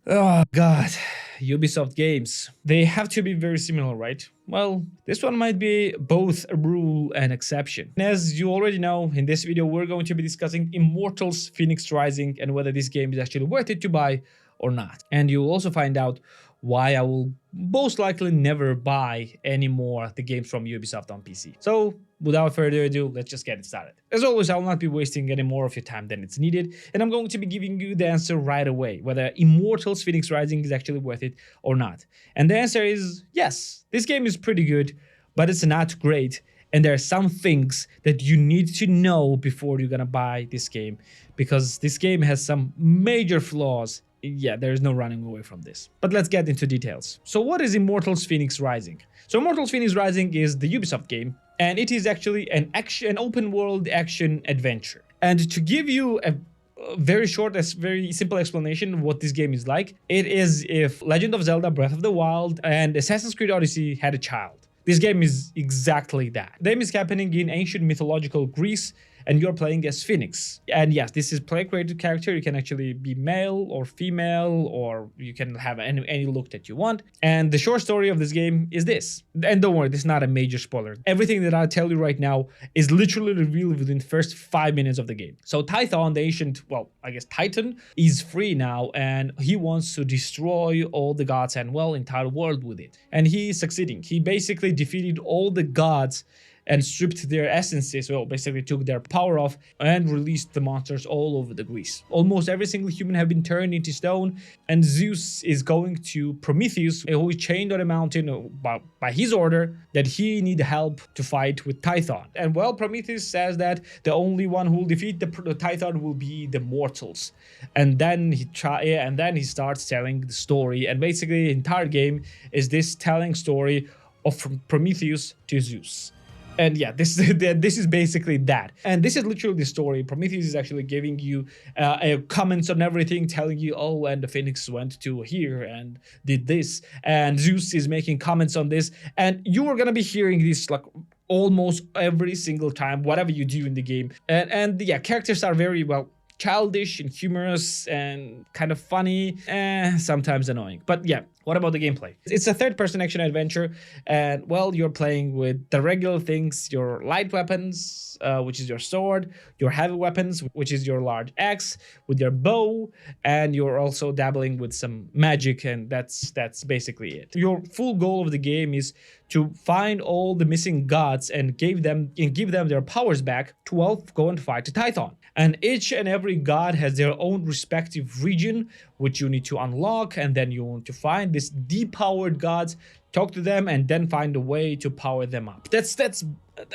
Oh god, Ubisoft games. They have to be very similar, right? Well, this one might be both a rule and exception. And as you already know, in this video we're going to be discussing Immortals Fenyx Rising and whether this game is actually worth it to buy or not. And you'll also find out why I will most likely never buy any more the games from Ubisoft on PC. So without further ado, let's just get it started. As always, I will not be wasting any more of your time than it's needed, and I'm going to be giving you the answer right away, whether Immortals Fenyx Rising is actually worth it or not. And the answer is yes, this game is pretty good, but it's not great, and there are some things that you need to know before you're gonna buy this game, because this game has some major flaws. Yeah, there's no running away from this. But let's get into details. So what is Immortals Fenyx Rising? So Immortals Fenyx Rising is the Ubisoft game, and it is actually an open world action adventure. And to give you a very short, very simple explanation of what this game is like, it is if Legend of Zelda Breath of the Wild and Assassin's Creed Odyssey had a child. This game is exactly that. The game is happening in ancient mythological Greece, and you're playing as Phoenix. And yes, this is player-created character. You can actually be male or female, or you can have any look that you want. And the short story of this game is this. And don't worry, this is not a major spoiler. Everything that I'll tell you right now is literally revealed within the first 5 minutes of the game. So Tython, the ancient, well, I guess Titan, is free now, and he wants to destroy all the gods and, well, entire world with it. And he is succeeding. He basically defeated all the gods and stripped their essences, well, basically took their power off and released the monsters all over the Greece. Almost every single human have been turned into stone, and Zeus is going to Prometheus, who is chained on a mountain by his order, that he need help to fight with Tython. And well, Prometheus says that the only one who will defeat the Tython will be the mortals. And then he starts telling the story, and basically the entire game is this telling story of from Prometheus to Zeus. And yeah, this is basically that. And this is literally the story. Prometheus is actually giving you comments on everything, telling you, oh, and the Phoenix went to here and did this. And Zeus is making comments on this. And you are going to be hearing this like almost every single time, whatever you do in the game. And yeah, characters are very, well, childish and humorous and kind of funny, sometimes annoying. But yeah, what about the gameplay? It's a third-person action adventure, and well, you're playing with the regular things, your light weapons, which is your sword, your heavy weapons, which is your large axe, with your bow, and you're also dabbling with some magic, and that's basically it. Your full goal of the game is to find all the missing gods and give them their powers back to, well, go and fight the Tython. And each and every god has their own respective region, which you need to unlock, and then you want to find these depowered gods, talk to them, and then find a way to power them up. That's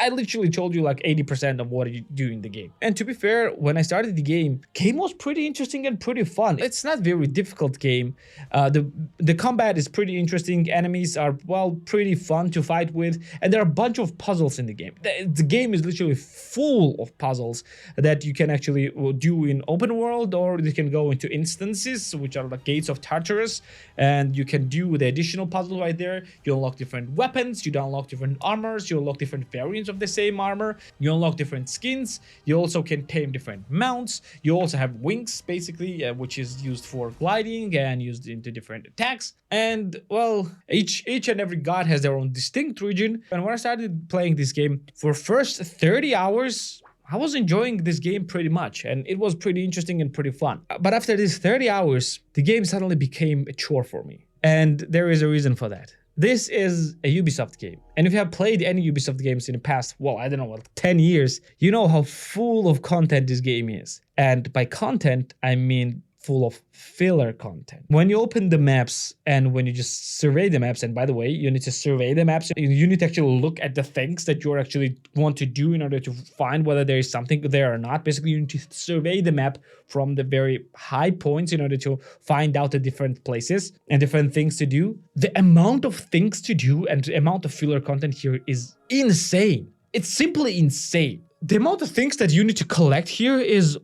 I literally told you like 80% of what you do in the game. And to be fair, when I started the game was pretty interesting and pretty fun. It's not very difficult game. The combat is pretty interesting. Enemies are, well, pretty fun to fight with, and there are a bunch of puzzles in the game. The game is literally full of puzzles that you can actually do in open world, or you can go into instances, which are like gates of Tartarus, and you can do the additional puzzle right there. You unlock different weapons, you unlock different armors, you unlock different variants of the same armor, you unlock different skins, you also can tame different mounts, you also have wings, basically, which is used for gliding and used into different attacks. And well, each and every god has their own distinct region. And when I started playing this game, for first 30 hours, I was enjoying this game pretty much, and it was pretty interesting and pretty fun. But after these 30 hours, the game suddenly became a chore for me. And there is a reason for that. This is a Ubisoft game. And if you have played any Ubisoft games in the past, well, I don't know, 10 years, you know how full of content this game is. And by content, I mean full of filler content. When you open the maps and when you just survey the maps, and by the way, you need to survey the maps, you need to actually look at the things that you actually want to do in order to find whether there is something there or not. Basically, you need to survey the map from the very high points in order to find out the different places and different things to do. The amount of things to do and the amount of filler content here is insane. It's simply insane. The amount of things that you need to collect here is,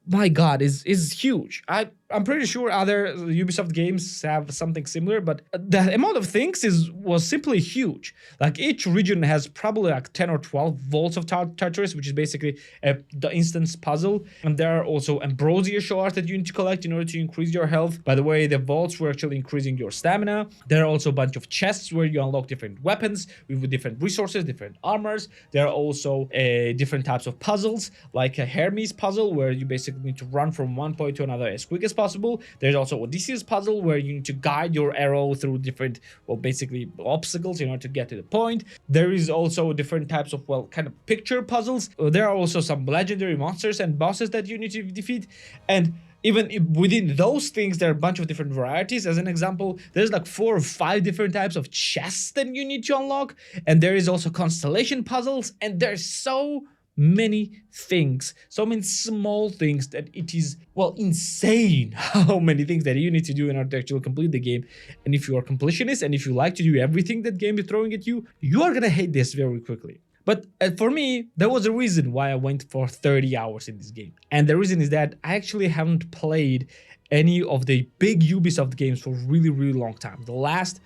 my god, is huge. I I'm pretty sure other Ubisoft games have something similar, but the amount of things was simply huge. Like each region has probably like 10 or 12 vaults of Tartarus, which is basically the instance puzzle. And there are also ambrosia shards that you need to collect in order to increase your health. By the way, the vaults were actually increasing your stamina. There are also a bunch of chests where you unlock different weapons with different resources, different armors. There are also different types of puzzles, like a Hermes puzzle, where you basically need to run from one point to another as quick as possible. There's also Odysseus puzzle, where you need to guide your arrow through different, well, basically obstacles in order to get to the point. There is also different types of, well, kind of picture puzzles. There are also some legendary monsters and bosses that you need to defeat, and even within those things, there are a bunch of different varieties. As an example, there's like 4 or 5 different types of chests that you need to unlock. And there is also constellation puzzles. And there's so many things, so many small things, that it is, well, insane how many things that you need to do in order to actually complete the game. And if you are a completionist and if you like to do everything that game is throwing at you, you are gonna hate this very quickly. But for me, there was a reason why I went for 30 hours in this game. And the reason is that I actually haven't played any of the big Ubisoft games for a really, really long time. The last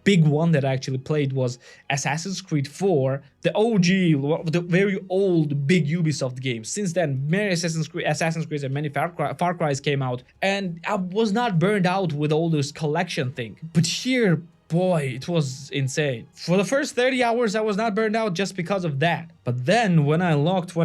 big one that I actually played was Assassin's Creed 4, the OG, the very old big Ubisoft games. Since then, many Assassin's Creed and many Far Cry's came out, and I was not burned out with all this collection thing. But here, boy, it was insane. For the first 30 hours, I was not burned out just because of that. But then when I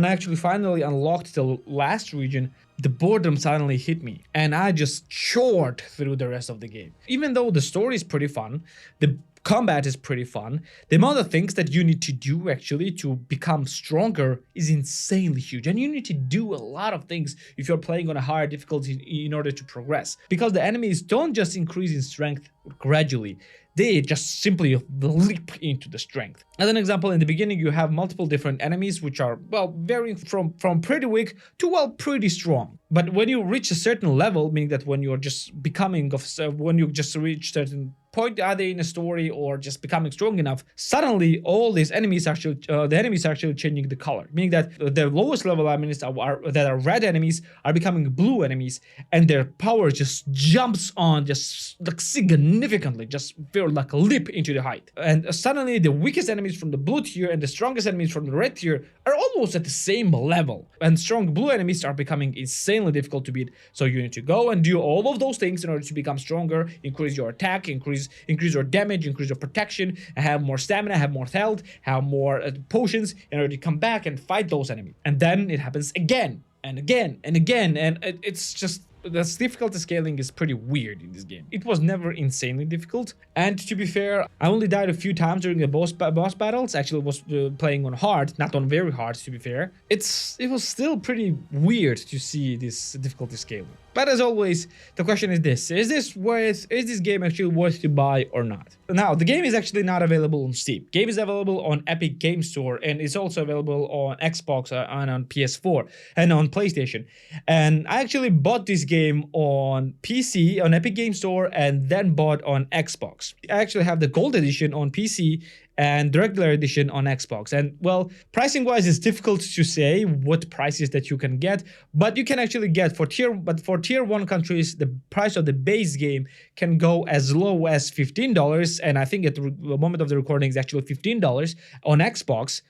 actually finally unlocked the last region, the boredom suddenly hit me, and I just chored through the rest of the game. Even though the story is pretty fun, the combat is pretty fun, the amount of things that you need to do actually to become stronger is insanely huge, and you need to do a lot of things if you're playing on a higher difficulty in order to progress, because the enemies don't just increase in strength gradually, they just simply leap into the strength. As an example, in the beginning you have multiple different enemies which are, well, varying from pretty weak to, well, pretty strong. But when you reach a certain level, meaning that when you're just when you just reach certain point, either in a story or just becoming strong enough, suddenly all these enemies actually, the enemies are actually changing the color, meaning that the lowest level enemies that are red enemies are becoming blue enemies, and their power just jumps on, just like significantly, just feel like a leap into the height. And suddenly the weakest enemies from the blue tier and the strongest enemies from the red tier are almost at the same level, and strong blue enemies are becoming insanely difficult to beat. So you need to go and do all of those things in order to become stronger, increase your attack, increase your damage, increase your protection, have more stamina, have more health, have more potions in order to come back and fight those enemies. And then it happens again and again and again, and it's just, the difficulty scaling is pretty weird in this game. It was never insanely difficult, and to be fair, I only died a few times during the boss battles. Actually, was playing on hard, not on very hard, to be fair. It was still pretty weird to see this difficulty scaling. But as always, the question is this: is this game actually worth to buy or not? Now, the game is actually not available on Steam. Game is available on Epic Game Store, and it's also available on Xbox and on PS4 and on PlayStation. And I actually bought this game on PC, on Epic Game Store, and then bought on Xbox. I actually have the Gold Edition on PC and the regular edition on Xbox. And, well, pricing wise, it's difficult to say what prices that you can get, but you can actually get for tier 1 countries, the price of the base game can go as low as $15, and I think at the moment of the recording is actually $15 on Xbox,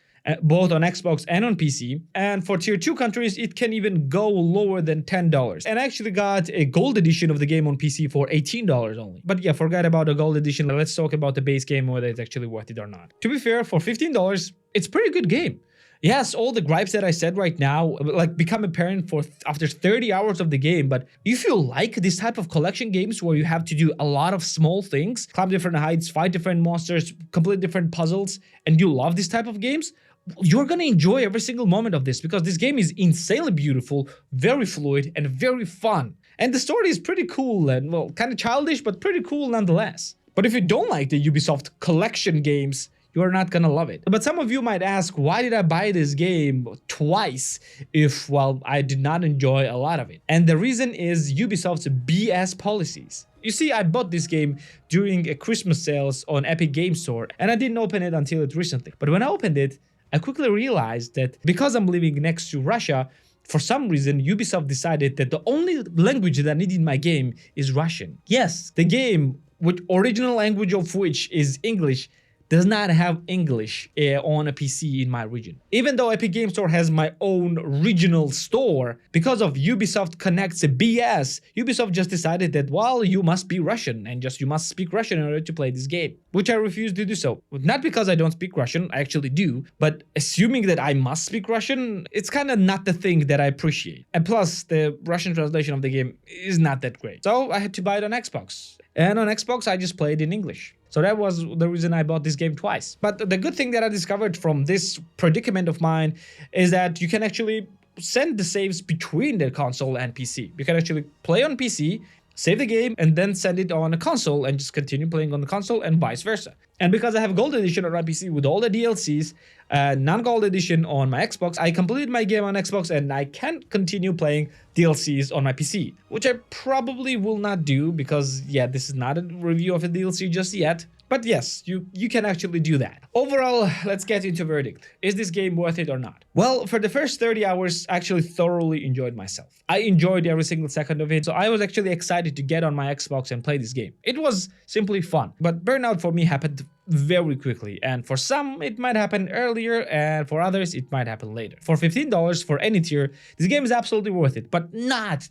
both on Xbox and on PC. And for tier 2 countries, it can even go lower than $10. And I actually got a gold edition of the game on PC for $18 only. But yeah, forget about the gold edition. Let's talk about the base game, whether it's actually worth it or not. To be fair, for $15, it's a pretty good game. Yes, all the gripes that I said right now like become apparent after 30 hours of the game, but if you like this type of collection games where you have to do a lot of small things, climb different heights, fight different monsters, complete different puzzles, and you love this type of games, you're gonna enjoy every single moment of this, because this game is insanely beautiful, very fluid, and very fun. And the story is pretty cool and, well, kind of childish, but pretty cool nonetheless. But if you don't like the Ubisoft collection games, you're not gonna love it. But some of you might ask, why did I buy this game twice if, well, I did not enjoy a lot of it? And the reason is Ubisoft's BS policies. You see, I bought this game during a Christmas sales on Epic Game Store, and I didn't open it until it recently. But when I opened it, I quickly realized that because I'm living next to Russia, for some reason, Ubisoft decided that the only language that I need in my game is Russian. Yes, the game, with original language of which is English, does not have English on a PC in my region. Even though Epic Game Store has my own regional store, because of Ubisoft Connect's BS, Ubisoft just decided that, well, you must be Russian and just you must speak Russian in order to play this game, which I refuse to do so. Not because I don't speak Russian, I actually do, but assuming that I must speak Russian, it's kind of not the thing that I appreciate. And plus, the Russian translation of the game is not that great. So I had to buy it on Xbox. And on Xbox, I just played in English. So that was the reason I bought this game twice. But the good thing that I discovered from this predicament of mine is that you can actually send the saves between the console and PC. You can actually play on PC, save the game, and then send it on a console and just continue playing on the console and vice versa. And because I have Gold Edition on my PC with all the DLCs, non-Gold Edition on my Xbox, I completed my game on Xbox and I can continue playing DLCs on my PC, which I probably will not do because, yeah, this is not a review of a DLC just yet. But yes, you can actually do that. Overall, let's get into verdict. Is this game worth it or not? Well, for the first 30 hours, I actually thoroughly enjoyed myself. I enjoyed every single second of it, so I was actually excited to get on my Xbox and play this game. It was simply fun, but burnout for me happened very quickly, and for some it might happen earlier, and for others it might happen later. For $15 for any tier, this game is absolutely worth it, but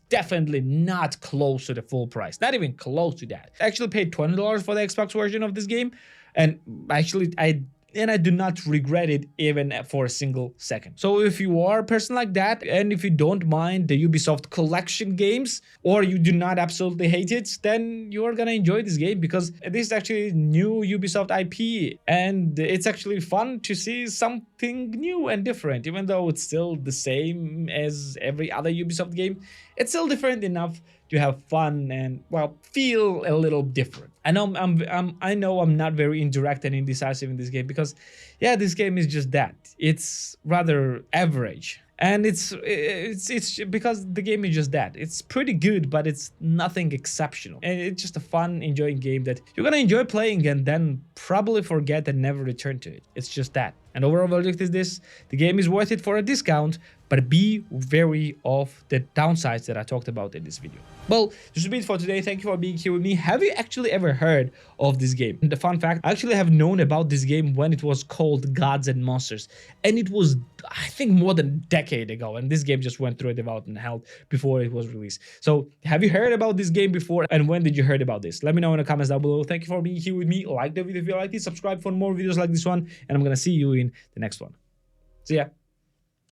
definitely not close to the full price, not even close to that. I actually paid $20 for the Xbox version of this game, and actually I do not regret it even for a single second. So if you are a person like that, and if you don't mind the Ubisoft collection games, or you do not absolutely hate it, then you are gonna enjoy this game because this is actually new Ubisoft IP, and it's actually fun to see something new and different. Even though it's still the same as every other Ubisoft game, it's still different enough to have fun and, well, feel a little different. I know I'm not very indirect and indecisive in this game because, yeah, this game is just that. It's rather average. And it's because the game is just that. It's pretty good, but it's nothing exceptional. And it's just a fun, enjoying game that you're gonna enjoy playing and then probably forget and never return to it. It's just that. And overall verdict is this: the game is worth it for a discount, but be wary of the downsides that I talked about in this video. Well, this will be it for today. Thank you for being here with me. Have you actually ever heard of this game? And the fun fact, I actually have known about this game when it was called Gods and Monsters. And it was, I think, more than a decade ago. And this game just went through a development hell before it was released. So have you heard about this game before? And when did you heard about this? Let me know in the comments down below. Thank you for being here with me. Like the video if you liked it. Subscribe for more videos like this one. And I'm going to see you in the next one. See ya.